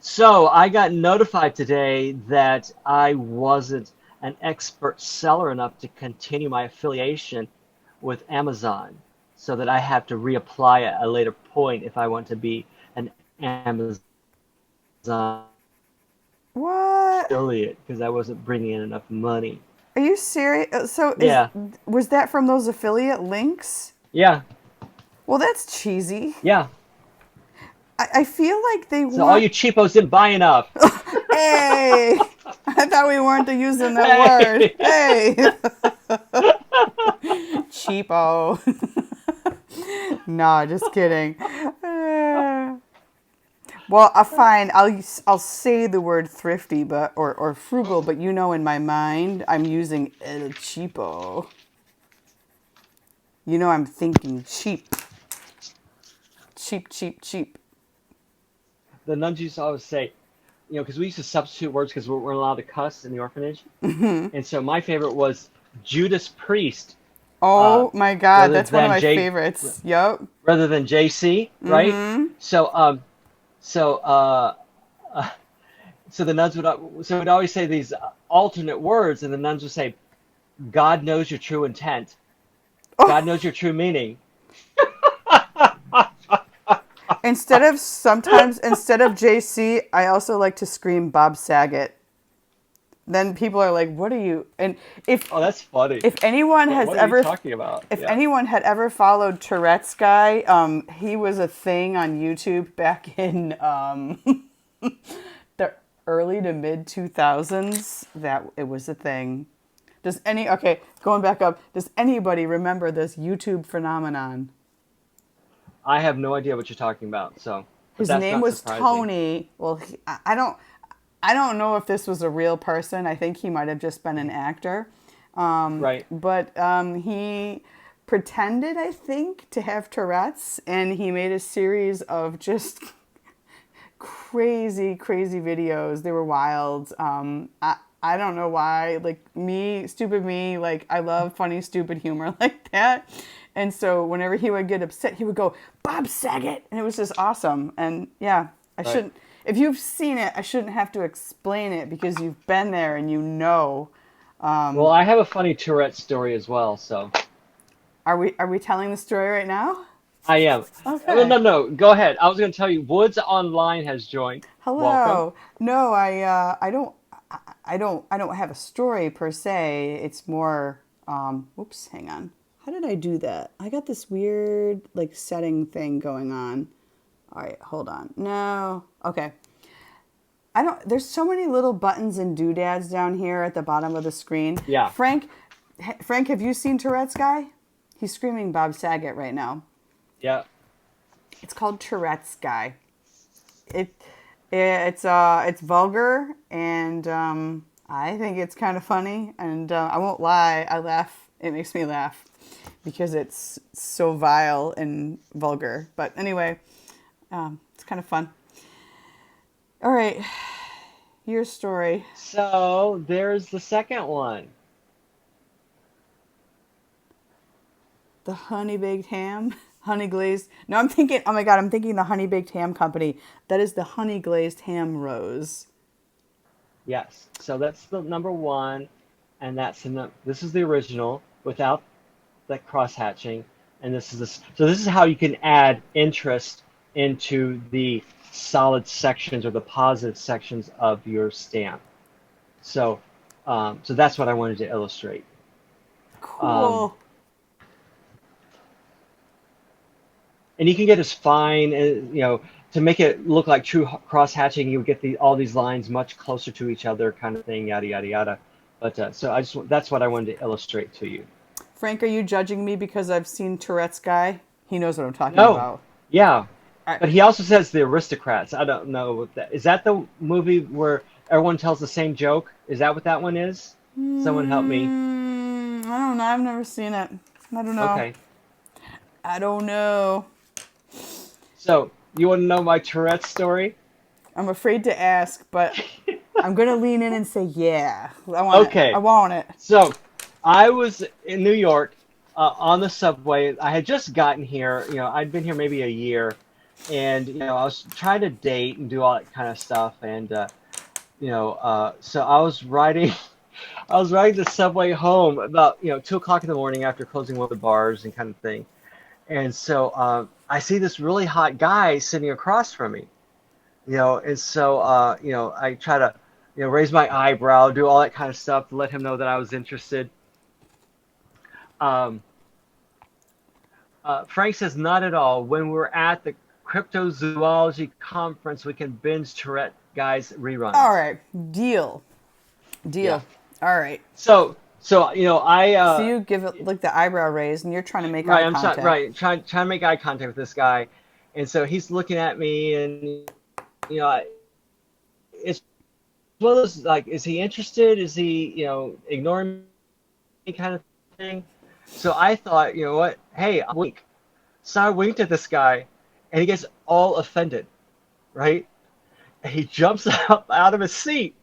So I got notified today that I wasn't an expert seller enough to continue my affiliation with Amazon, so that I have to reapply at a later point if I want to be an Amazon What? affiliate because I wasn't bringing in enough money. Are you serious? So is Yeah, was that from those affiliate links? yeah, Well, that's cheesy. yeah. I feel like they So all want. you cheapos didn't buy enough. Hey, I thought we weren't using that word. Hey! Hey, cheapo. No, just kidding. Well, fine. I'll say the word thrifty, but or frugal, but in my mind, I'm using el cheapo. I'm thinking cheap, cheap, cheap, cheap. The nuns used to always say, because we used to substitute words because we weren't allowed to cuss in the orphanage. And so my favorite was Judas Priest uh, Oh my God, rather that's one of than my J favorites. Yup. rather than JC, right? So so uh, so the nuns would always say these alternate words, and the nuns would say, "God knows your true intent. God knows your true meaning." instead of JC, I also like to scream Bob Saget. Then people are like, "What are you?" And Oh, that's funny. if anyone has What are you ever talking about? if Yeah. anyone had ever followed Tourette's guy, he was a thing on YouTube back in the early to mid 2000s. That it was a thing. Going back up, does anybody remember this YouTube phenomenon? I have no idea what you're talking about, but His that's name not was surprising. Tony. Well, I don't know if this was a real person. I think he might have just been an actor. Right. But he pretended, I think, to have Tourette's, and he made a series of just crazy, crazy videos. They were wild. I don't know why. Like stupid me, like I love funny, stupid humor like that. And so whenever he would get upset, he would go, Bob Saget. And it was just awesome. And yeah, I Right. shouldn't, if you've seen it, I shouldn't have to explain it because you've been there and you know. Well, I have a funny Tourette story as well, so Are we telling the story right now? I am. Well, Okay. no, no, go ahead. I was going to tell you, Woods Online has joined. Welcome. Hello. No, I don't have a story per se. It's more oops, hang on. How did I do that? I got this weird like setting thing going on. All right, hold on. No. Okay. I don't there's so many little buttons and doodads down here at the bottom of the screen. Yeah. Frank, have you seen Tourette's guy? He's screaming Bob Saget right now. Yeah. It's called Tourette's guy. It's vulgar and I think it's kind of funny and I won't lie, I laugh. It makes me laugh because it's so vile and vulgar. But anyway, it's kind of fun. All right, your story. So there's the second one. The honey baked ham, honey glazed. No, I'm thinking. Oh my god, I'm thinking the honey baked ham company. That is the honey glazed ham rose. Yes. So that's the number one, and this is the original without that cross hatching, and this is this. So this is how you can add interest into the solid sections or the positive sections of your stamp. So, so that's what I wanted to illustrate. Um, Cool. and you can get as fine, to make it look like true cross hatching. You would get all these lines much closer to each other, kind of thing, yada yada yada. But so that's what I wanted to illustrate to you. Frank, are you judging me because I've seen Tourette's guy? He knows what I'm talking No, about. yeah, All right. but he also says the aristocrats. I don't know what that is. That the movie where everyone tells the same joke? Is that what that one is? Someone help me. I don't know. I've never seen it. I don't know. Okay, I don't know. so you want to know my Tourette story? I'm afraid to ask, but I'm gonna lean in and say yeah. I want it. I Okay, want it. so I was in New York on the subway. I had just gotten here. I'd been here maybe a year, and I was trying to date and do all that kind of stuff. And so I was riding, I was riding the subway home about 2 o'clock in the morning after closing one of the bars and kind of thing. And so I see this really hot guy sitting across from me. And so I try to raise my eyebrow, do all that kind of stuff to let him know that I was interested. Um, Frank says, not at all. When we're at the cryptozoology conference, we can binge Tourette guys All reruns. right. Deal. Yeah. Deal. All right. So So you give it like the eyebrow raise, and you're trying to make eye right, I'm sorry, contact. right, trying to make eye contact with this guy, and so he's looking at me, and it's one of those like, is he interested? Is he ignoring me kind of thing? So I thought, you know what? Hey, I'll wink. So I winked at this guy, and he gets all offended, right? And he jumps out of his seat.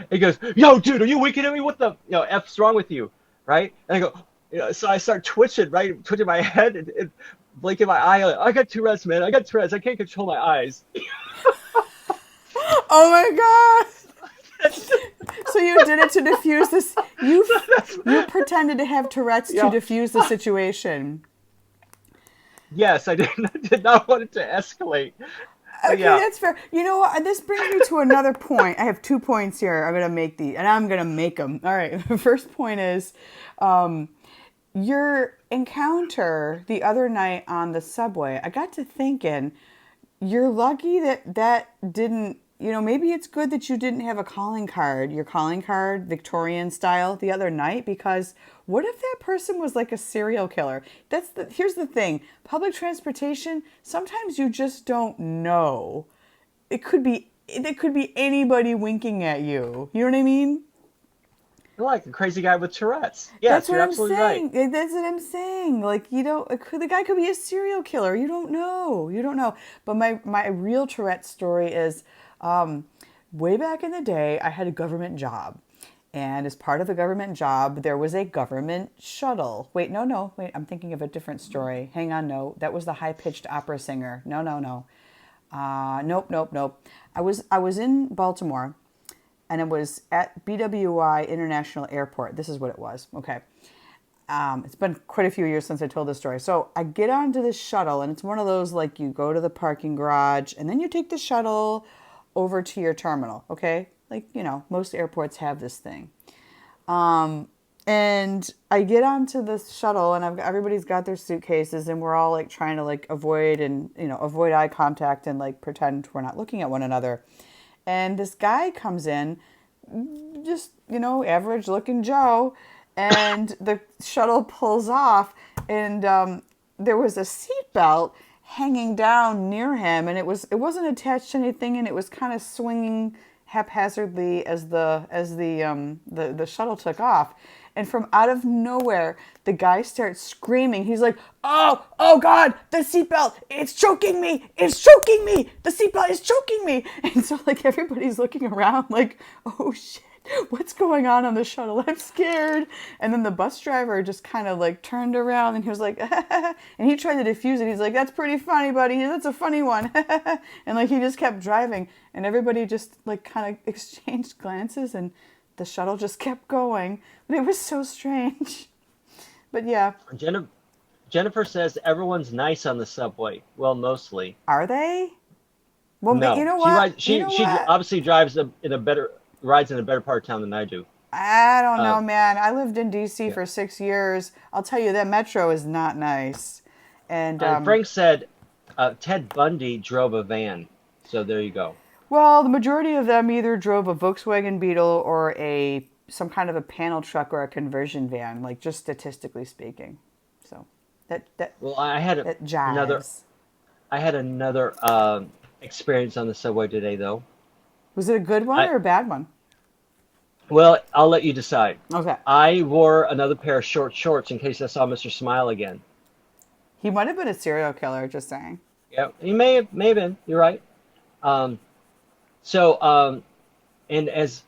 He goes, "Yo, dude, are you winking at me? What the f's wrong with you?" Right? And I go, so I start twitching, right, twitching my head and blinking my eye. Like, I got Tourette's, man. I got Tourette's. I can't control my eyes. Oh my god! So you did it to diffuse this. You pretended to have Tourette's to Yeah. diffuse the situation. Yes, I did not want it to escalate. But Okay, yeah, that's fair. You know what? This brings me to another point. I have 2 points here. I'm going to make these, and I'm going to make them. All right. The first point is your encounter the other night on the subway. I got to thinking, you're lucky that that didn't, maybe it's good that you didn't have a calling card, your calling card, Victorian style, the other night, because what if that person was like a serial killer? Here's the thing, public transportation, sometimes you just don't know. It could be anybody winking at you. You know what I mean? you're like a crazy guy with Tourette's. That's Yes, what you're I'm absolutely right. saying. That's what I'm saying. Like, the guy could be a serial killer. You don't know. You don't know. But my real Tourette story is way back in the day, I had a government job. And as part of the government job, there was a government shuttle. Wait, no, no. Wait, I'm thinking of a different story. Hang on, no. That was the high-pitched opera singer. No, no, no. Nope, nope, nope. I was in Baltimore, and it was at BWI International Airport. This is what it was. Okay. It's been quite a few years since I told this story. So I get onto this shuttle, and it's one of those like you go to the parking garage, and then you take the shuttle over to your terminal. Okay. Like, most airports have this thing. And I get onto this shuttle, and everybody's got their suitcases, and we're all like trying to like avoid eye contact and like pretend we're not looking at one another. And this guy comes in, just average looking Joe, and the shuttle pulls off, and there was a seatbelt hanging down near him, and it wasn't attached to anything, and it was kind of swinging haphazardly as the shuttle took off. And from out of nowhere, the guy starts screaming. He's like, "Oh, oh God, the seatbelt! It's choking me! It's choking me! The seatbelt is choking me!" And so, like, everybody's looking around, like, "Oh shit, what's going on the shuttle? I'm scared." And then the bus driver just kind of like turned around and he was like, and he tried to defuse it. He's like, "That's pretty funny, buddy. That's a funny one." And like he just kept driving, and everybody just like kind of exchanged glances, and the shuttle just kept going. But it was so strange. But yeah, Jennifer, Jennifer says everyone's nice on the subway. Well, mostly. are they? Well, you No, know she what? rides. You know She what? obviously drives in a better rides in a better part of town than I do. I don't Uh, know, man. I lived in DC yeah. for 6 years. I'll tell you that metro is not nice. And And Frank said Ted Bundy drove a van. So there you go. well, the majority of them either drove a Volkswagen Beetle or a some kind of a panel truck or a conversion van, like just statistically speaking. So that that Well, that another jives. I had another experience on the subway today, though. Was it a good one I or a bad one? Well, I'll let you decide. Okay. I wore another pair of short shorts in case I saw Mr. Smile again. He might have been a serial killer, just saying. Yeah, he may have been. You're right. Um, so and as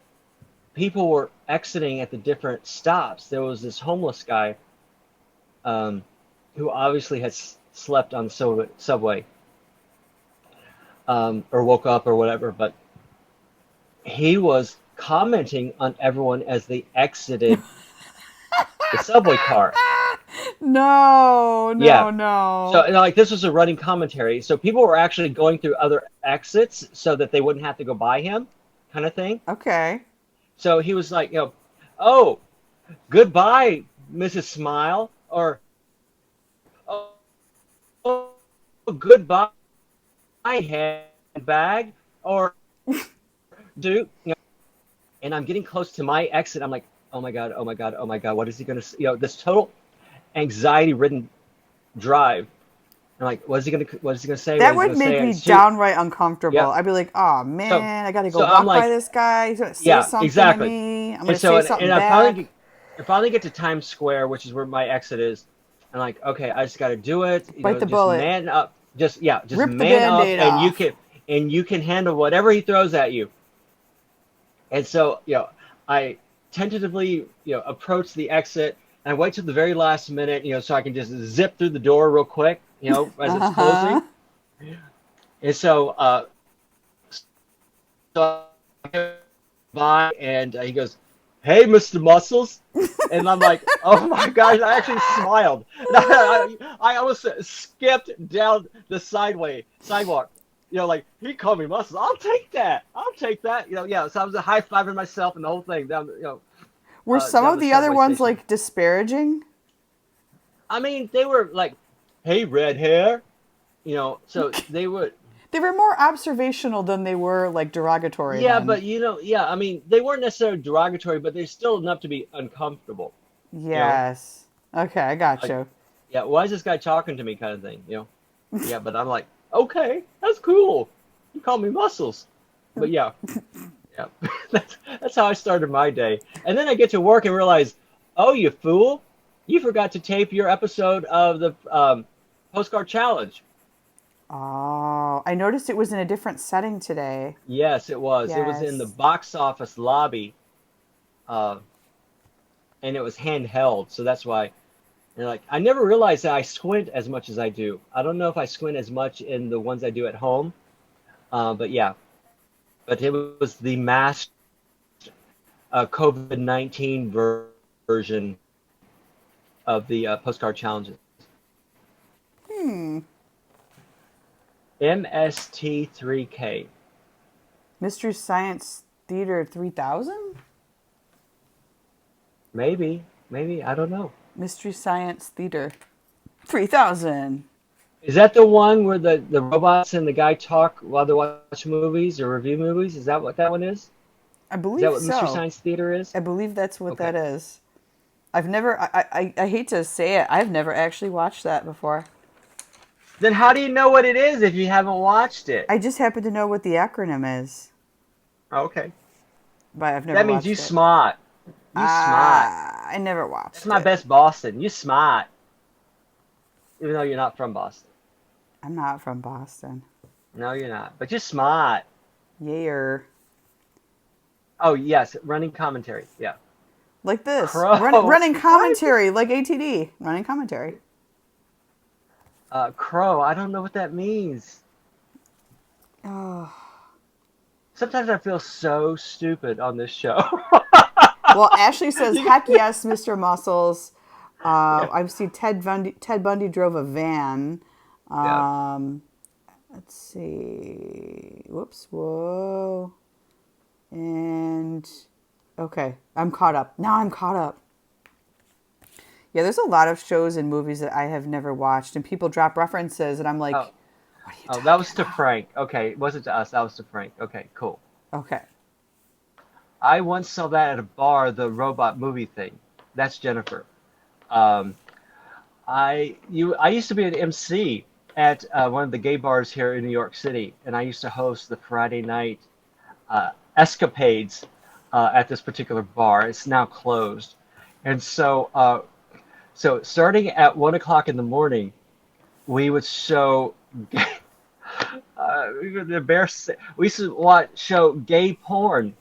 people were exiting at the different stops, there was this homeless guy um, who obviously had slept on the subway or woke up or whatever, but he was commenting on everyone as they exited the subway car. No, Yeah. no, So, no. like, this was a running commentary. So people were actually going through other exits so that they wouldn't have to go by him, kind of thing. Okay. So he was like, "Oh, goodbye, Mrs. Smile," or "Oh, oh goodbye, handbag," or "Do," and I'm getting close to my exit. I'm like, "Oh my God, oh my God, oh my God, what is he going to?" This total anxiety-ridden drive. I'm like, what is he gonna say? What That is he would gonna make say? me Shoot. downright uncomfortable. Yep. I'd be like, "Oh So, man, I got to go so I'm walk by like, this guy. He's gonna say yeah, something to exactly. me. I'm And gonna so, say and something I back." finally get to Times Square, which is where my exit is. I'm like, okay, I just got to do it. Bite the Just bullet. man up. Just Rip the man up, band-aid off. and you can handle whatever he throws at you. And so, I tentatively, approach the exit, and I wait till the very last minute, so I can just zip through the door real quick, as it's Uh-huh. closing. And so I go by, and he goes, "Hey, Mr. Muscles," and I'm like, "Oh my gosh!" I actually smiled. And I almost skipped down the sidewalk. Like he called me Muscles. I'll take that. I'll take that. Yeah. So I was high fiving myself and the whole thing down. Were some Down of the the other subway ones station. like disparaging? I mean, they were like, "Hey, red hair," So they would. They were more observational than they were like derogatory Yeah, then. but yeah. I mean, they weren't necessarily derogatory, but they're still enough to be uncomfortable. You know, Yes. Okay, I got like, you. yeah, why is this guy talking to me, kind of thing. Yeah, but I'm like, okay, that's cool. You call me Muscles, but yeah, yeah. That's how I started my day, and then I get to work and realize, oh, you fool, you forgot to tape your episode of the postcard challenge. Oh, I noticed it was in a different setting today. Yes, it was. It was in the Yes. box office lobby, uh, and it was handheld, so that's why. And like, I never realized that I squint as much as I do. I don't know if I squint as much in the ones I do at home, but yeah. But it was the masked COVID-19 version of the postcard challenges. Hmm. MST3K. Mystery Science Theater 3000? Maybe, I don't know. Mystery Science Theater 3000. Is that the one where the robots and the guy talk while they watch movies or review movies? Is that what that one is? I Is that believe what Mystery so. Science Theater is? I believe that's what Okay. that is. I've never, I hate to say it, I've never actually watched that before. Then how do you know what it is if you haven't watched it? I just happen to know what the acronym is, Okay. but I've never That means you watched it. smart. You smart. I never That's watched my it. best Boston. You smart. Even though you're not from Boston. I'm not from Boston. No, you're not. But you're smart. Yayer. Oh, yes. Running commentary. Yeah. Like this. Crow. Running What? commentary, like ATD. Running commentary. Crow. I don't know what that means. Oh. Sometimes I feel so stupid on this show. Well, Ashley says, You- heck yes, Mr. Muscles. yeah. I've seen Ted Bundy drove a van. Yeah. Um, let's see. Whoops. Whoa. And okay, I'm caught up. Now I'm caught up. Yeah, there's a lot of shows and movies that I have never watched, and people drop references, and I'm Oh, like, what are you oh, that talking was to about? Frank. Okay. It wasn't to us. That was to Frank. Okay, cool. Okay. I once saw that at a bar, the robot movie thing. That's Jennifer. Um, I used to be an MC at one of the gay bars here in New York City, and I used to host the Friday night escapades at this particular bar. It's now closed, and so starting at 1 o'clock in the morning, we would show. The bear. We used to show gay porn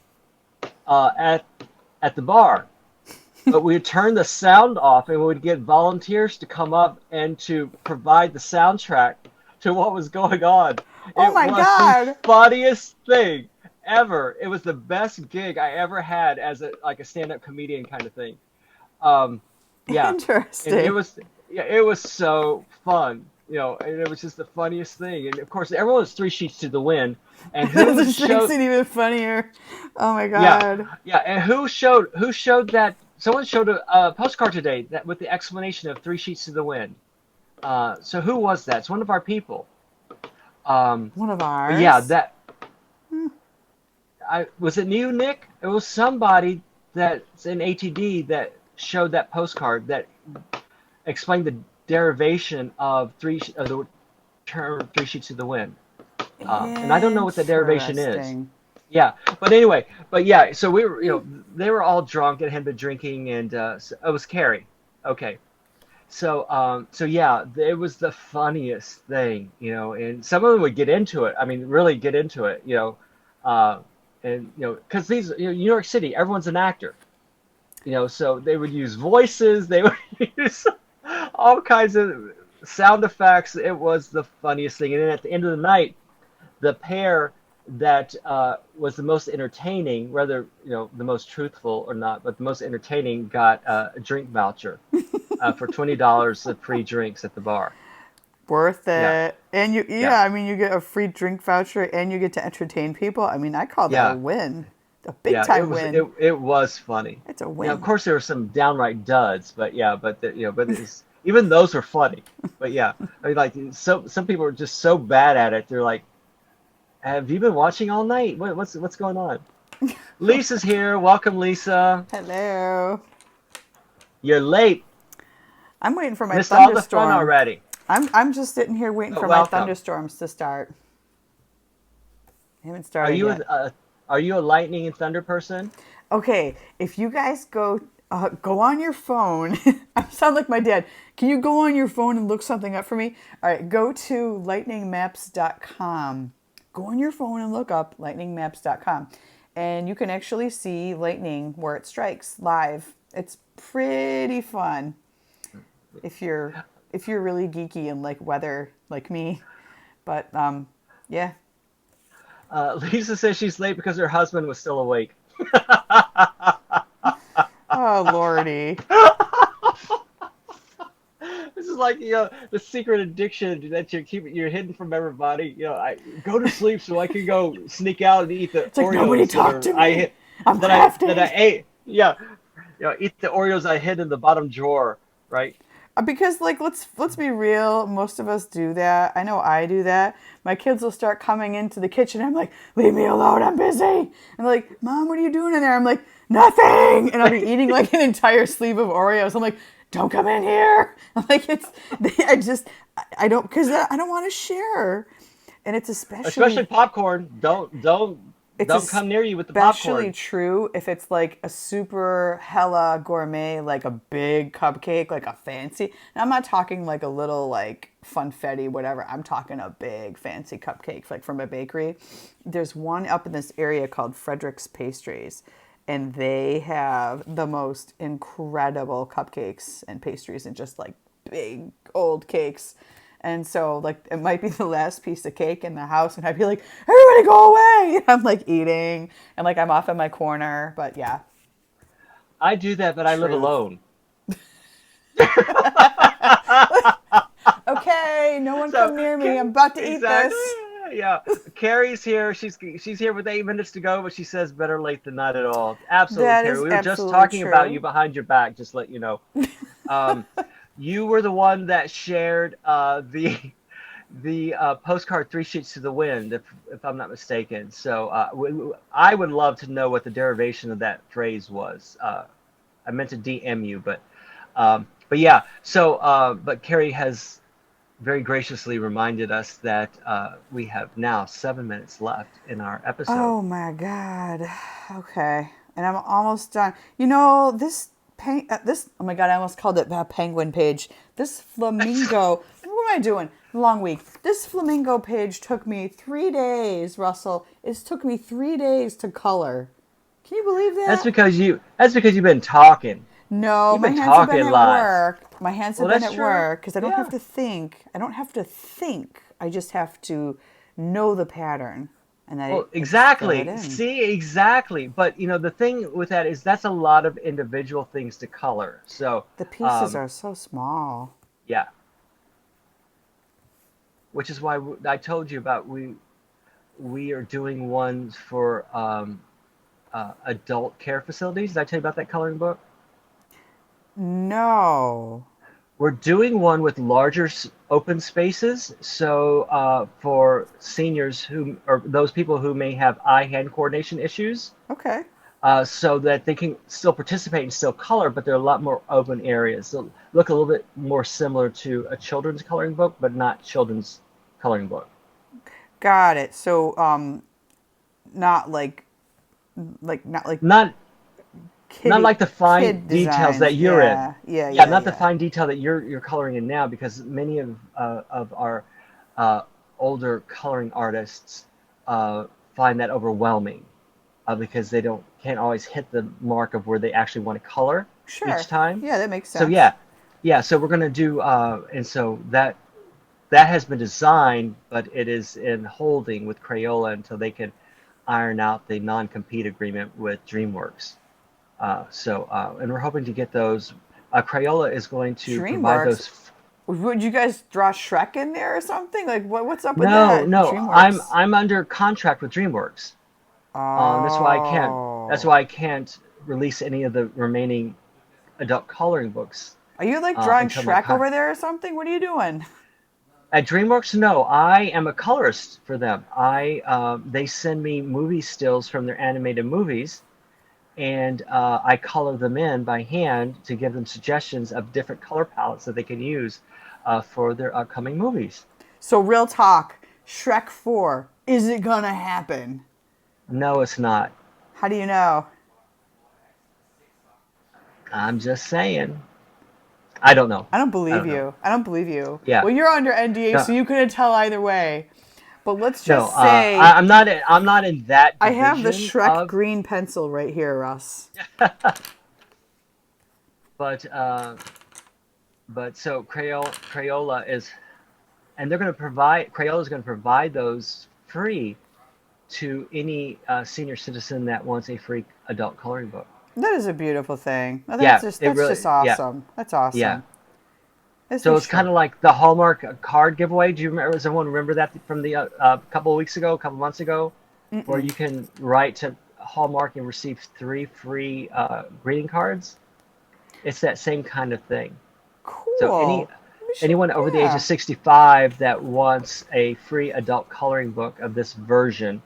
at the bar. But we'd turn the sound off and we'd get volunteers to come up and to provide the soundtrack to what was going on. Oh It my was the God. funniest thing ever. It was the best gig I ever had as a stand-up comedian kind of thing. Um, yeah, and Interesting. it was so fun, and it was just the funniest thing. And of course, everyone was three sheets to the wind. And That who just makes showed? it even funnier. Oh my Yeah, God. yeah. And who showed that? Someone showed a postcard today that with the explanation of three sheets to the wind. So who was that? It's one of our people. One of But yeah, ours. that I was it you, Nick? It was somebody that's in ATD that showed that postcard that explained the derivation of the term three sheets to the wind. And I don't know what the derivation is. Interesting. Yeah, but anyway, but yeah, so we were, they were all drunk and had been drinking, and so it was Carrie. Okay, so yeah, it was the funniest thing, and some of them would get into it. I mean, really get into it, uh, and because these, New York City, everyone's an actor, so they would use voices, they would use all kinds of sound effects. It was the funniest thing, and then at the end of the night, the pair that was the most entertaining, whether the most truthful or not, but the most entertaining got a drink voucher for $20 of free drinks at the bar. Worth Yeah, it. And yeah, I mean, you get a free drink voucher and you get to entertain people. I mean, I call that a yeah, win. A big yeah. It time was it, win. it was funny. It's a Of win. course there were some downright duds, but yeah, but even those were funny. But yeah, I mean, like some people are just so bad at it. They're like, "Have you been watching all night? What's going on?" Lisa's here. Welcome, Lisa. Hello. You're late. I'm waiting for my Missed all the fun thunderstorm. already. I'm just sitting here waiting But for my welcome. thunderstorms to start. They haven't Are started you yet. a lightning and thunder person? Okay, if you guys go on your phone. I sound like my dad. Can you go on your phone and look something up for me? All right, go to lightningmaps.com. Go on your phone and look up lightningmaps.com. And you can actually see lightning where it strikes live. It's pretty fun if you're really geeky and like weather like me. But yeah. Lisa says she's late because her husband was still awake. Oh lordy. This is like the secret addiction that you're hidden from everybody. I go to sleep so I can go sneak out and eat the It's like nobody Oreos that talk are to I me. hit I'm that I crafty. ate. Yeah, eat the Oreos I hid in the bottom drawer. Right. Because like let's be real, most of us do that. I know I do that. My kids will start coming into the kitchen. I'm like, leave me alone, I'm busy. And they're like, Mom, what are you doing in there? I'm like, nothing. And I'll be eating like an entire sleeve of Oreos. I'm like, don't come in here. I'm like, I don't because I don't want to share. And it's Especially especially popcorn. it's Don't come near you with the especially popcorn. true if it's like a super hella gourmet, like a big cupcake, like a fancy. And I'm not talking like a little like funfetti, whatever. I'm talking a big fancy cupcake, like from a bakery. There's one up in this area called Frederick's Pastries, and they have the most incredible cupcakes and pastries and just like big old cakes. And so, like, it might be the last piece of cake in the house, and I'd be like, everybody go away! And I'm like eating, and like I'm off in my corner. But yeah, I do that, but I live truth. alone. Okay, no one So come near me. I'm about to eat exactly, this. yeah. Carrie's here. She's here with 8 minutes to go, but she says better late than not at all. Absolutely, That Carrie. is We were just absolutely talking about you true. behind your back. Just let you know. Um, you were the one that shared the postcard Three Sheets to the Wind, if I'm not mistaken. So I would love to know what the derivation of that phrase was. I meant to DM you, but yeah. So but Carrie has very graciously reminded us that we have now 7 minutes left in our episode. Oh my god. Okay, and I'm almost done. You know this. Oh my god, I almost called it that penguin page. This flamingo. What am I doing? Long week. This flamingo page took me 3 days, Russell. It took me 3 days to color. Can you believe that? That's because you've been talking. No, You've my been hands have been talking at lots. work. My hands Well, have been that's at true. work because I don't have Yeah. to think. I don't have to think. I just have to know the pattern, and Well, I just fill it exactly. in. See, exactly. But the thing with that is that's a lot of individual things to color. So, The pieces um, are so small. yeah, which is why I told you about we are doing ones for adult care facilities. Did I tell you about that coloring book? No. We're doing one with larger open spaces. So for seniors who or those people who may have eye-hand coordination issues, Okay. so that they can still participate and still color, but there are a lot more open areas. So look a little bit more similar to a children's coloring book, but not children's coloring book. Got it. So, not not like Not not like the fine kid details that designs. you're in. Yeah. Yeah. Yeah, Yeah. not the Yeah. fine detail that you're coloring in now, because many of our uh, older coloring artists uh, find that overwhelming because they don't can't always hit the mark of where they actually want to color each Sure. time. Yeah, that makes So sense. yeah, so we're gonna do and so that. that has been designed, but it is in holding with Crayola until they can iron out the non-compete agreement with DreamWorks. And we're hoping to get those. Crayola is going to provide DreamWorks. those. Would you guys draw Shrek in there or something? Like what's up with No, that? no, DreamWorks. I'm under contract with DreamWorks. That's why I can't. That's Oh. why I can't release any of the remaining adult coloring books Are you like drawing until my Shrek con. over there or something? What are you doing? At DreamWorks, no, I am a colorist for them. They send me movie stills from their animated movies, and I color them in by hand to give them suggestions of different color palettes that they can use for their upcoming movies. So real talk, Shrek 4, is it gonna happen? No, it's not. How do you know? I'm just saying. I don't know. I don't I believe don't know. you. I don't believe you. Yeah. Well, you're under NDA, No, so you couldn't tell either way. But let's no. just say I'm not. I'm not in that I have the division Shrek of. green pencil right here, Russ. But so Crayola is, and they're going to provide. Crayola is going to provide those free to any senior citizen that wants a free adult coloring book. That is a beautiful thing. Yeah, it That's really. just Yeah, awesome. That's yeah. awesome. Let's So be it's kind sure. of like the Hallmark card giveaway. Do you remember? Does everyone remember that from the couple of weeks ago, a couple months ago, where you can write to Hallmark and receive 3 free greeting cards? It's that same kind of thing. So Cool. We should, anyone over the age of yeah. 65 that wants a free adult coloring book of this version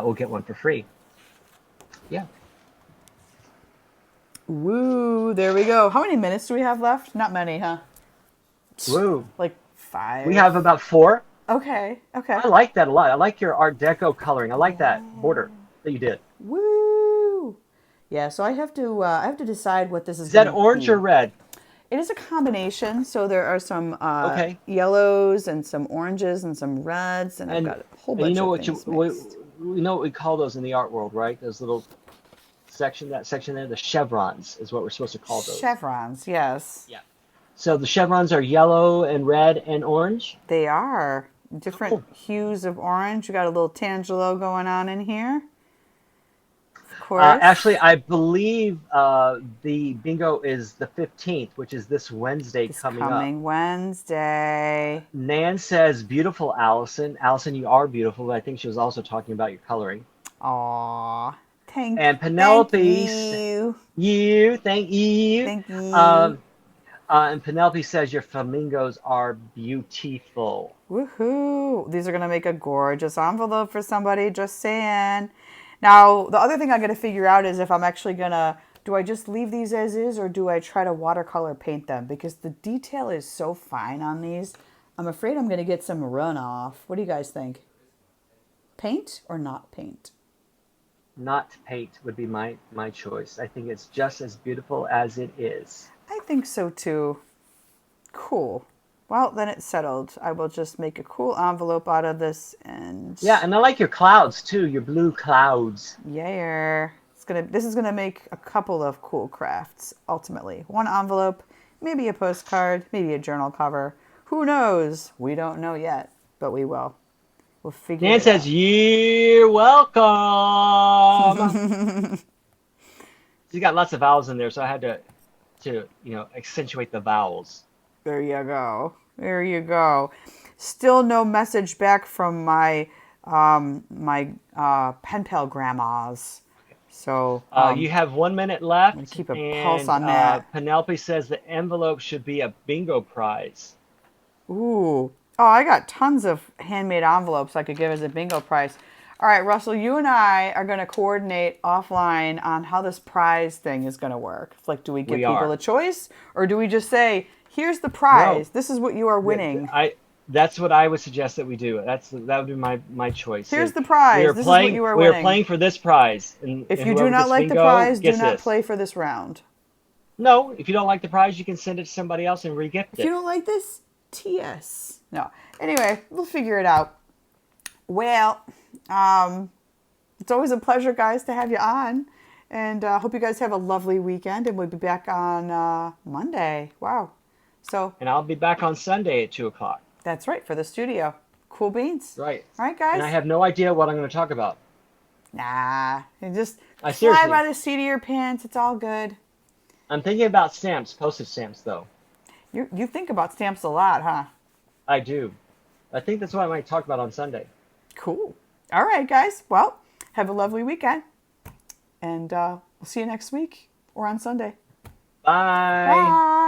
will get one for free. Yeah. Woo, there we go. How many minutes do we have left? Not many, huh? Woo. Like We 5. have about 4. Okay, okay. I like that a lot. I like your Art Deco coloring. I like that border Yeah. that you did. Woo. Yeah, so I have to decide what this is Is going that to orange or be. red? It is a combination, so there are some Okay. yellows and some oranges and some reds, and I've And got a whole and you bunch know of what things mixed. we know what we call those in the art world, right? Those little that section there, the chevrons is what we're supposed to call those. Chevrons, yes. Yeah. So the chevrons are yellow and red and orange. They are different Cool. hues of orange. You got a little tangelo going on in here, of course. Actually, I believe the bingo is the 15th, which is this Wednesday This coming up. coming Wednesday. Nan says, beautiful, Allison. Allison, you are beautiful, but I think she was also talking about your coloring. Aw, And thank Penelope, you, thank you. thank you. Um, and Penelope says, your flamingos are beautiful. Woohoo! These are gonna make a gorgeous envelope for somebody. Just saying. Now, the other thing I got to figure out is if I'm actually gonna. Do I just leave these as is, or do I try to watercolor paint them? Because the detail is so fine on these. I'm afraid I'm gonna get some runoff. What do you guys think? Paint or not paint? Not paint would be my choice. I think it's just as beautiful as it is. I think so too. Cool. Well, then it's settled. I will just make a cool envelope out of this and Yeah, and I like your clouds too, your blue clouds. yeah. This is gonna make a couple of cool crafts ultimately. One envelope, maybe a postcard, maybe a journal cover. Who knows? We don't know yet, but we will. We'll figure Nan it says, out. you're welcome. She's got lots of vowels in there, so I had to accentuate the vowels. There you go. There you go. Still no message back from my pen pal grandmas. So You have 1 minute I'm gonna left, keep a pulse and on that. Penelope says the envelope should be a bingo prize. Ooh. Oh, I got tons of handmade envelopes I could give as a bingo prize. All right, Russell, you and I are going to coordinate offline on how this prize thing is going to work. It's like, do we give We people are. a choice, or do we just say, here's the No, prize. This is what you are winning. that's what I would suggest that we do. That would be my choice. Here's the prize. This is what you are We are winning. playing for this prize, and If you do whoever not gets like the bingo prize, do gets not this. play for this round. No, if you don't like the prize, you can send it to somebody else and re-gift If you it. don't like this, TS. No. Anyway, we'll figure it out. Well, it's always a pleasure, guys, to have you on. And hope you guys have a lovely weekend. And we'll be back on Monday. Wow. So And I'll be back on Sunday at 2 o'clock. that's right, for the studio. Cool beans. Right. All right, And I guys. have no idea what I'm going to talk about. Nah, you just I fly by seriously, the seat of your pants. It's all good. I'm thinking about stamps, postage stamps, though. You think about stamps a lot, huh? I do. I think that's what I might talk about on Sunday. Cool. All right, guys. Well, have a lovely weekend. And we'll see you next week or on Sunday. Bye. Bye.